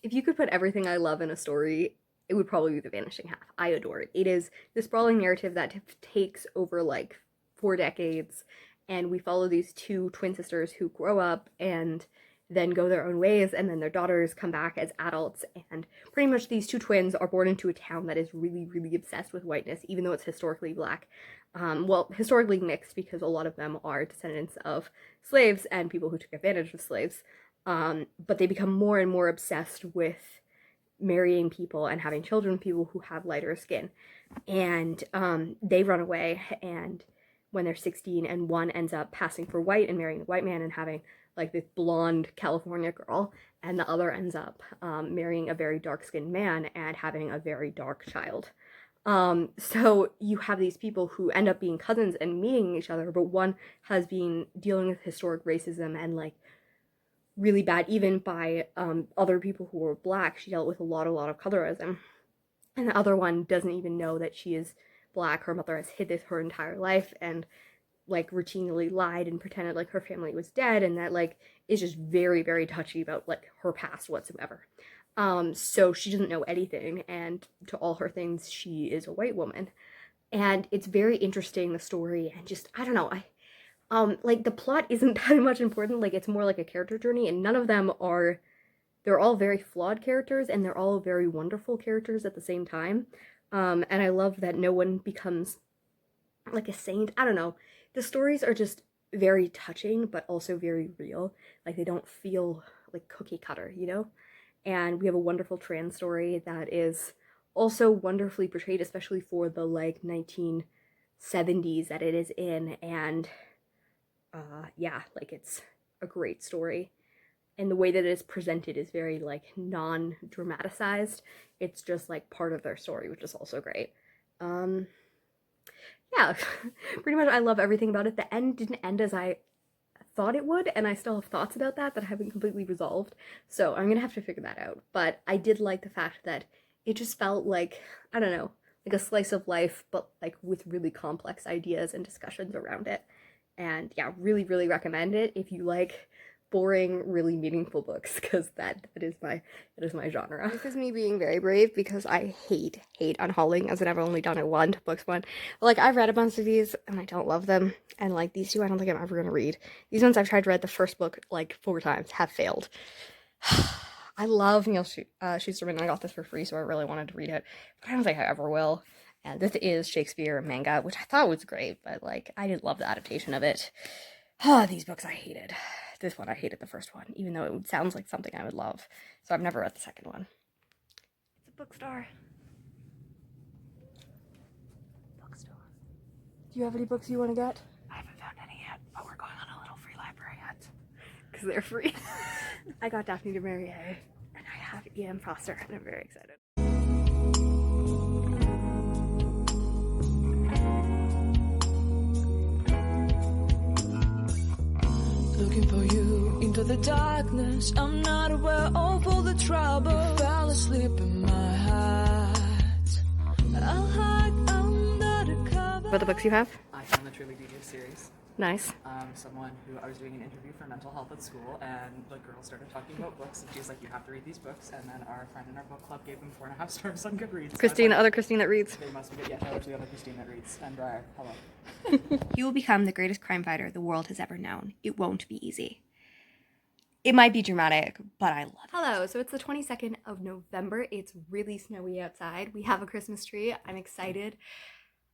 if you could put everything I love in a story, it would probably be The Vanishing Half. I adore it. It is this sprawling narrative that takes over like 4 decades, and we follow these two twin sisters who grow up and then go their own ways, and then their daughters come back as adults, and pretty much these two twins are born into a town that is really, really obsessed with whiteness, even though it's historically black. Well, historically mixed, because a lot of them are descendants of slaves and people who took advantage of slaves. But they become more and more obsessed with marrying people and having children with people who have lighter skin. And they run away, and when they're 16, and one ends up passing for white and marrying a white man and having like this blonde California girl, and the other ends up marrying a very dark-skinned man and having a very dark child. So you have these people who end up being cousins and meeting each other, but one has been dealing with historic racism and like really bad, even by other people who were black. She dealt with a lot of colorism, and the other one doesn't even know that she is black. Her mother has hid this her entire life and like routinely lied and pretended like her family was dead, and that like is just very touchy about like her past whatsoever. So she doesn't know anything, and to all her things she is a white woman. And it's very interesting, the story, and just I don't know, I like the plot isn't that much important, like it's more like a character journey, and none of them are, they're all very flawed characters, and they're all very wonderful characters at the same time. And I love that no one becomes like a saint. I don't know. The stories are just very touching, but also very real. Like they don't feel like cookie cutter, you know? And we have a wonderful trans story that is also wonderfully portrayed, especially for the like 1970s that it is in. And yeah, like it's a great story. And the way that it is presented is very like non-dramatized. It's just like part of their story, which is also great. Um, yeah, pretty much I love everything about it. The end didn't end as I thought it would, and I still have thoughts about that that haven't completely resolved. So I'm gonna have to figure that out. But I did like the fact that it just felt like, I don't know, like a slice of life, but like with really complex ideas and discussions around it. And yeah, really recommend it if you like boring, really meaningful books, because that is my genre. This is me being very brave because I hate unhauling, as in I've only done it one, books one. But, like I've read a bunch of these and I don't love them, and like these two I don't think I'm ever gonna read. These ones I've tried to read the first book like 4 times, have failed. I love Neil Schusterman. I got this for free, so I really wanted to read it, but I don't think I ever will. And this is Shakespeare manga, which I thought was great, but like I didn't love the adaptation of it. These books I hated. This one I hated the first one, even though it sounds like something I would love. So I've never read the second one. It's a bookstore. Bookstore. Do you have any books you want to get? I haven't found any yet, but we're going on a little free library hunt. Because they're free. I got Daphne du Maurier, and I have E.M. Foster, and I'm very excited. Looking for you into the darkness. I'm not aware of all the trouble. You fell asleep in my heart. I'll hide under the cover. What the books you have? I found the Truly Devious series. Nice. Someone who I was doing an interview for mental health at school, and the girl started talking about books, and she was like, "You have to read these books." And then our friend in our book club gave them 4.5 stars on Goodreads. Christine, the like, other Christine that reads. They must be good. Yeah, shout out to the other Christine that reads. And Briar, hello. He will become the greatest crime fighter the world has ever known. It won't be easy. It might be dramatic, but I love it. Hello, so it's the 22nd of November. It's really snowy outside. We have a Christmas tree. I'm excited.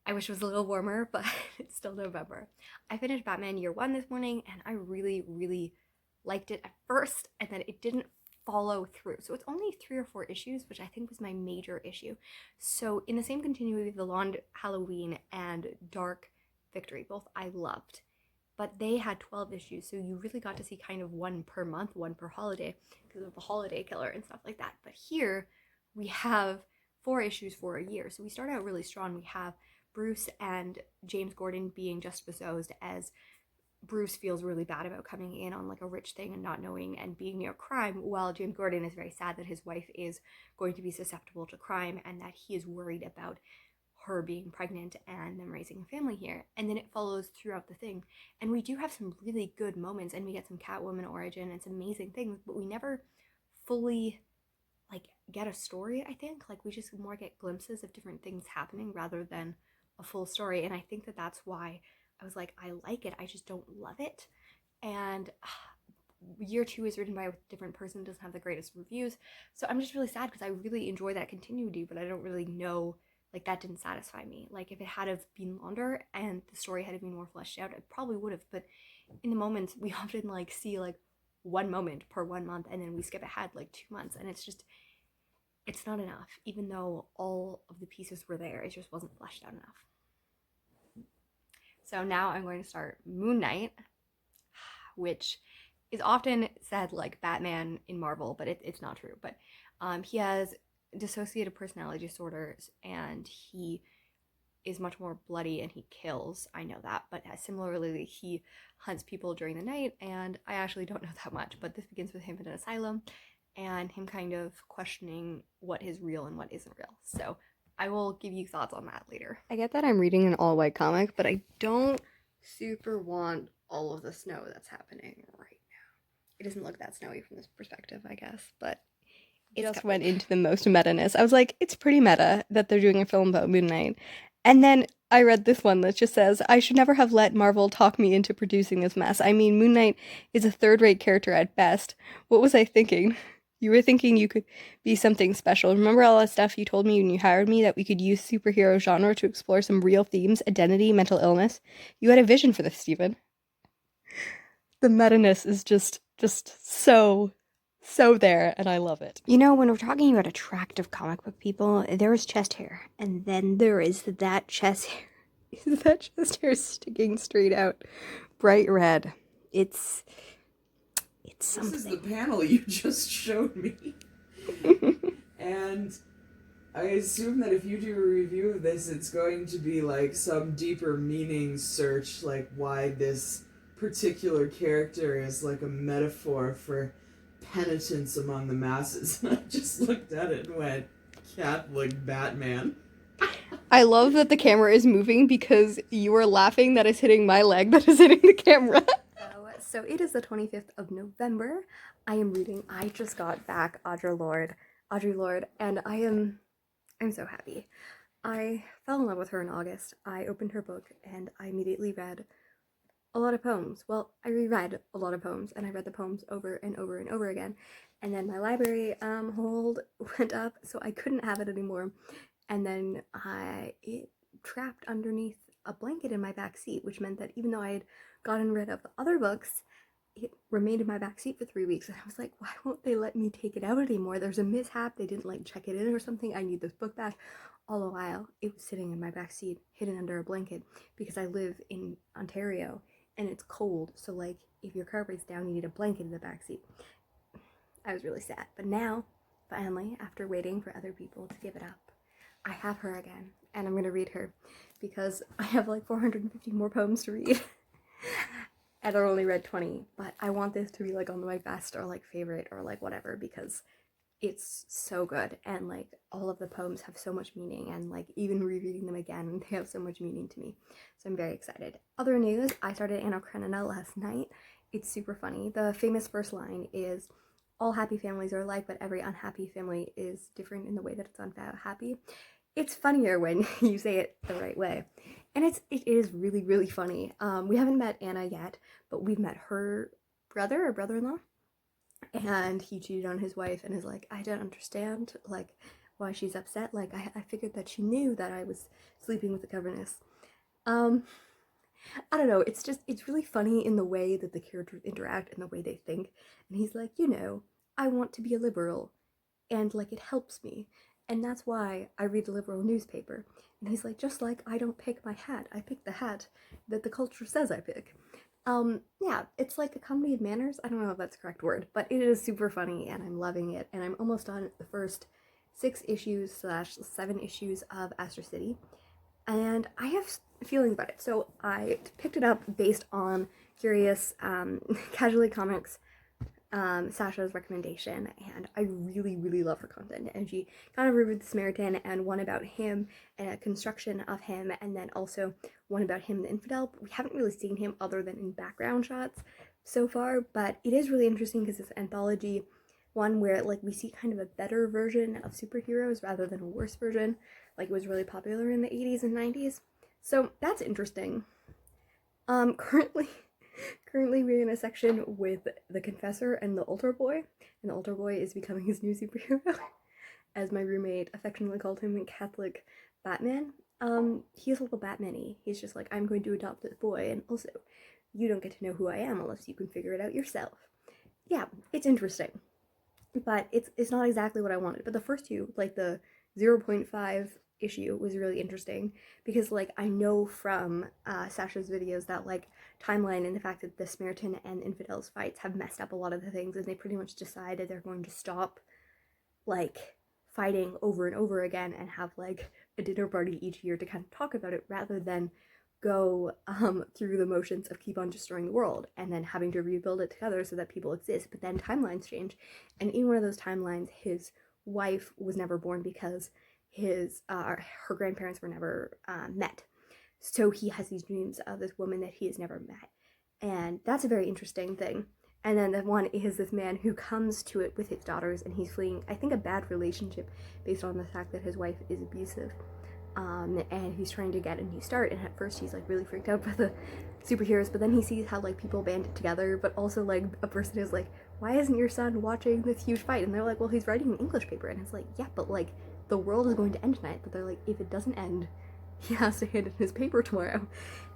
I wish it was a little warmer, but it's still November. I finished Batman Year One this morning, and I really liked it at first, and then it didn't follow through. So it's only 3 or 4 issues, which I think was my major issue. So in the same continuity, The Long Halloween and Dark Victory, both I loved. But they had 12 issues, so you really got to see kind of one per month, one per holiday, because of the holiday killer and stuff like that. But here, we have 4 issues for a year. So we start out really strong. We have Bruce and James Gordon being juxtaposed as Bruce feels really bad about coming in on like a rich thing and not knowing and being near crime, while James Gordon is very sad that his wife is going to be susceptible to crime and that he is worried about her being pregnant and them raising a family here. And then it follows throughout the thing. And we do have some really good moments, and we get some Catwoman origin and some amazing things, but we never fully like get a story, I think. Like we just more get glimpses of different things happening rather than a full story. And I think that that's why I was like, I like it, I just don't love it. And year two is written by a different person, doesn't have the greatest reviews. So I'm just really sad because I really enjoy that continuity, but I don't really know, like that didn't satisfy me. Like if it had have been longer and the story had been more fleshed out, it probably would have. But in the moments, we often like see like one moment per 1 month and then we skip ahead like 2 months, and it's just, it's not enough. Even though all of the pieces were there, it just wasn't fleshed out enough. So now I'm going to start Moon Knight, which is often said like Batman in Marvel, but it's not true. But he has dissociative personality disorders, and he is much more bloody and he kills. I know that, but similarly, he hunts people during the night, and I actually don't know that much. But this begins with him in an asylum, and him kind of questioning what is real and what isn't real. So I will give you thoughts on that later. I get that I'm reading an all-white comic, but I don't super want all of the snow that's happening right now. It doesn't look that snowy from this perspective, I guess, but it just went into the most meta-ness. I was like, it's pretty meta that they're doing a film about Moon Knight. And then I read this one that just says, I should never have let Marvel talk me into producing this mess. I mean, Moon Knight is a third-rate character at best. What was I thinking? You were thinking you could be something special. Remember all that stuff you told me when you hired me, that we could use superhero genre to explore some real themes, identity, mental illness? You had a vision for this, Stephen. The meta-ness is just so there, and I love it. You know, when we're talking about attractive comic book people, there is chest hair, and then there is that chest hair. Is that chest hair sticking straight out, bright red? It's something. This is the panel you just showed me. And I assume that if you do a review of this, it's going to be like some deeper meaning search, like why this particular character is like a metaphor for penitence among the masses. And I just looked at it and went, Catholic Batman. I love that the camera is moving because you are laughing that is hitting my leg that is hitting the camera. So it is the 25th of November. I am reading I Just Got Back Audre Lorde, and I'm so happy. I fell in love with her in August. I opened her book and I immediately read a lot of poems. Well, I reread a lot of poems, and I read the poems over and over and over again. And then my library hold went up, so I couldn't have it anymore. And then it trapped underneath a blanket in my back seat, which meant that even though I had gotten rid of the other books, it remained in my back seat for 3 weeks. And I was like, why won't they let me take it out anymore? There's a mishap. They didn't like check it in or something. I need this book back. All the while, it was sitting in my back seat, hidden under a blanket, because I live in Ontario and it's cold. So like, if your car breaks down, you need a blanket in the back seat. I was really sad. But now, finally, after waiting for other people to give it up, I have her again, and I'm gonna read her because I have like 450 more poems to read. And I only read 20, but I want this to be like on my best or like favorite or like whatever, because it's so good, and like all of the poems have so much meaning, and like even rereading them again, they have so much meaning to me. So I'm very excited. Other news, I started Anna Karenina last night. It's super funny. The famous first line is, all happy families are alike, but every unhappy family is different in the way that it's unhappy. It's funnier when you say it the right way. And it is really, really funny. We haven't met Anna yet, but we've met her brother or brother-in-law. And he cheated on his wife and is like, I don't understand, like, why she's upset. Like, I figured that she knew that I was sleeping with the governess. I don't know, it's really funny in the way that the characters interact and the way they think. And he's like, you know, I want to be a liberal, and like it helps me, and that's why I read the liberal newspaper. And he's like, just like I don't pick my hat, I pick the hat that the culture says I pick. Yeah, it's like a comedy of manners. I don't know if that's the correct word, but it is super funny and I'm loving it. And I'm almost on the first 6 issues / 7 issues of Astro City, and I have feelings about it. So I picked it up based on Curious Casually Comics, Sasha's recommendation, and I really, really love her content. And she kind of reviewed the Samaritan and one about him and a construction of him, and then also one about him, the infidel. We haven't really seen him other than in background shots so far, but it is really interesting because it's an anthology one where like we see kind of a better version of superheroes rather than a worse version. Like it was really popular in the 80s and 90s. So that's interesting. Currently currently we're in a section with the Confessor and the Altar Boy, and the Altar Boy is becoming his new superhero. As my roommate affectionately called him, Catholic Batman. He's a little Batman-y. He's just like, I'm going to adopt this boy, and also, you don't get to know who I am unless you can figure it out yourself. Yeah, it's interesting. But it's not exactly what I wanted. But the first two, like the 0.5 issue, was really interesting because like I know from Sasha's videos that like timeline and the fact that the Samaritan and Infidels fights have messed up a lot of the things, and they pretty much decided they're going to stop like fighting over and over again and have like a dinner party each year to kind of talk about it rather than go through the motions of keep on destroying the world and then having to rebuild it together so that people exist. But then timelines change, and in one of those timelines his wife was never born because her grandparents were never met, so he has these dreams of this woman that he has never met, and that's a very interesting thing. And then the one is this man who comes to it with his daughters, and he's fleeing, I think, a bad relationship based on the fact that his wife is abusive. And he's trying to get a new start, and at first he's like really freaked out by the superheroes, but then he sees how like people band it together, but also like a person is like, why isn't your son watching this huge fight? And they're like, well, he's writing an English paper. And it's like, yeah, but like the world is going to end tonight. But they're like, if it doesn't end, he has to hand in his paper tomorrow.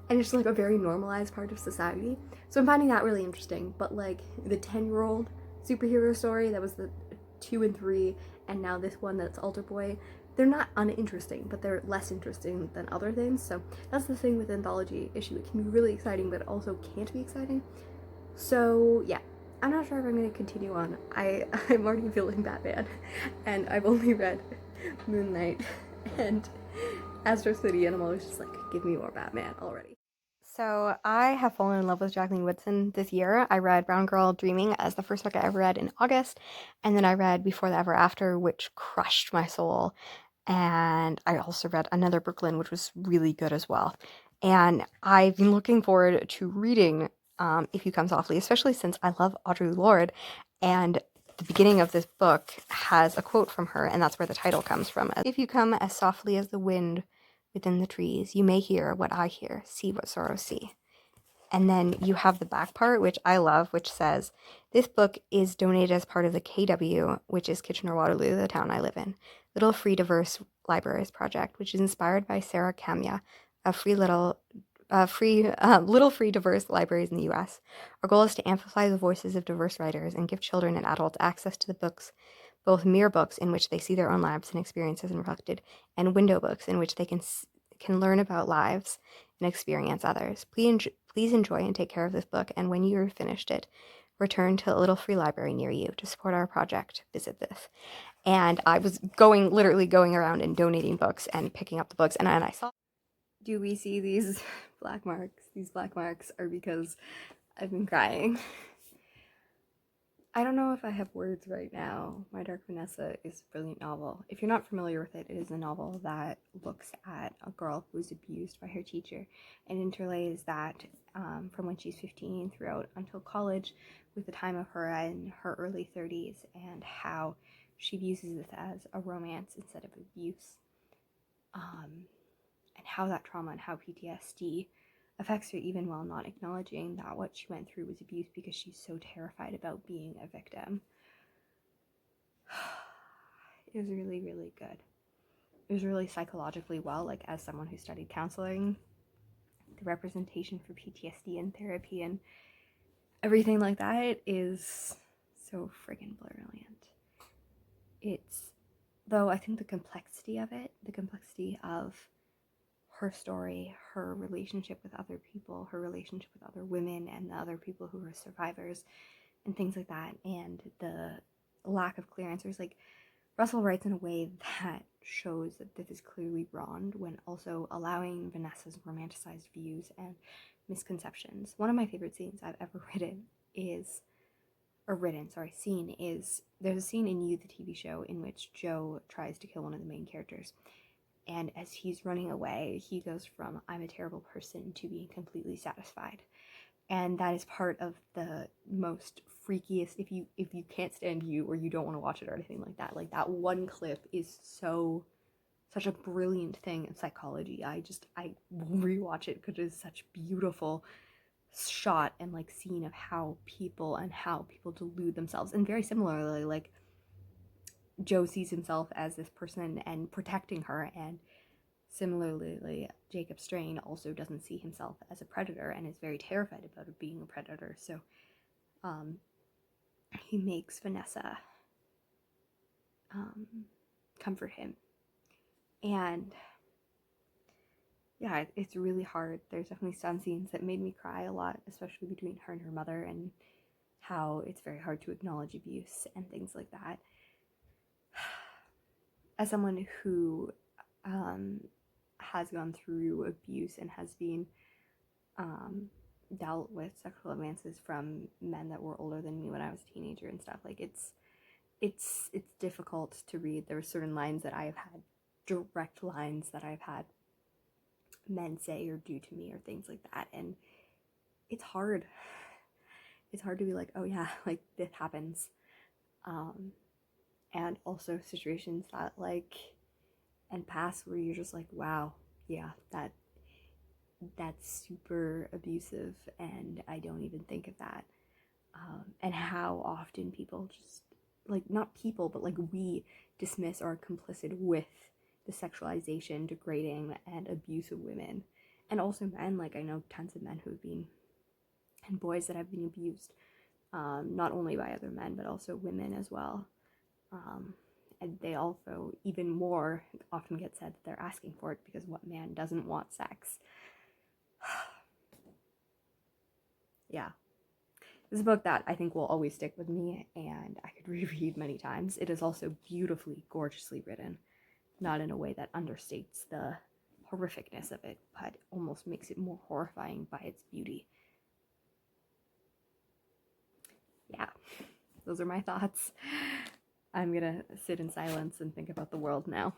And it's like a very normalized part of society. So I'm finding that really interesting. But like the 10-year-old superhero story, that was the 2 and 3, and now this one that's Altar Boy, they're not uninteresting, but they're less interesting than other things. So that's the thing with anthology issue. It can be really exciting, but it also can't be exciting. So yeah, I'm not sure if I'm going to continue on. I'm already feeling Batman, and I've only read Moon Knight and Astro City, and I'm always just like, give me more Batman already. So I have fallen in love with Jacqueline Woodson this year. I read Brown Girl Dreaming as the first book I ever read in August, and then I read Before the Ever After, which crushed my soul. And I also read Another Brooklyn, which was really good as well. And I've been looking forward to reading If You Come Softly, especially since I love Audre Lorde. And the beginning of this book has a quote from her, and that's where the title comes from. If you come as softly as the wind within the trees, you may hear what I hear, see what sorrows see. And then you have the back part, which I love, which says, this book is donated as part of the KW, which is Kitchener-Waterloo, the town I live in, Little Free Diverse Libraries Project, which is inspired by Sarah Kamya of Little Free Diverse Libraries in the U.S. Our goal is to amplify the voices of diverse writers and give children and adults access to the books, both mere books in which they see their own lives and experiences reflected, and window books in which they can learn about lives and experience others. Please enjoy and take care of this book, and when you've finished it, return to a little free library near you. To support our project, visit this. And I was literally going around and donating books and picking up the books, and I saw. Do we see these black marks? These black marks are because I've been crying. I don't know if I have words right now. My Dark Vanessa is a brilliant novel. If you're not familiar with it, it is a novel that looks at a girl who was abused by her teacher and interlays that from when she's 15 throughout until college with the time of her in her early 30s and how she uses this as a romance instead of abuse. And how that trauma and how PTSD affects her even while not acknowledging that what she went through was abuse because she's so terrified about being a victim. It was really, really good. It was really psychologically well, like as someone who studied counseling, the representation for PTSD in therapy and everything like that is so friggin' brilliant. Though I think the complexity of it, the complexity of her story, her relationship with other people, her relationship with other women and the other people who are survivors and things like that, and the lack of clear answers. Like, Russell writes in a way that shows that this is clearly wronged when also allowing Vanessa's romanticized views and misconceptions. One of my favorite scenes I've ever scene is, there's a scene in You, the TV show, in which Joe tries to kill one of the main characters. And as he's running away, he goes from, I'm a terrible person, to being completely satisfied. And that is part of the most freakiest, if you can't stand You or you don't want to watch it or anything like that. Like that one clip is such a brilliant thing in psychology. I rewatch it because it's such beautiful shot and like scene of how people delude themselves. And very similarly, like Joe sees himself as this person and protecting her, and similarly Jacob Strain also doesn't see himself as a predator and is very terrified about being a predator. So he makes Vanessa comfort him. And yeah, it's really hard. There's definitely some scenes that made me cry a lot, especially between her and her mother, and how it's very hard to acknowledge abuse and things like that. As someone who has gone through abuse and has been dealt with sexual advances from men that were older than me when I was a teenager and stuff, like it's difficult to read. There were certain lines that I have had, direct lines that I've had men say or do to me or things like that, and it's hard to be like, oh yeah, like this happens. And also situations that like and past where you're just like, wow, yeah, that's super abusive and I don't even think of that. And how often people just like, not people but like we dismiss or are complicit with the sexualization, degrading, and abuse of women, and also men. Like I know tons of men who have been, and boys that have been abused, not only by other men but also women as well. And they also even more often get said that they're asking for it, because what man doesn't want sex? Yeah, this is a book that I think will always stick with me and I could reread many times. It is also beautifully, gorgeously written, not in a way that understates the horrificness of it, but almost makes it more horrifying by its beauty. Yeah, those are my thoughts. I'm gonna sit in silence and think about the world now.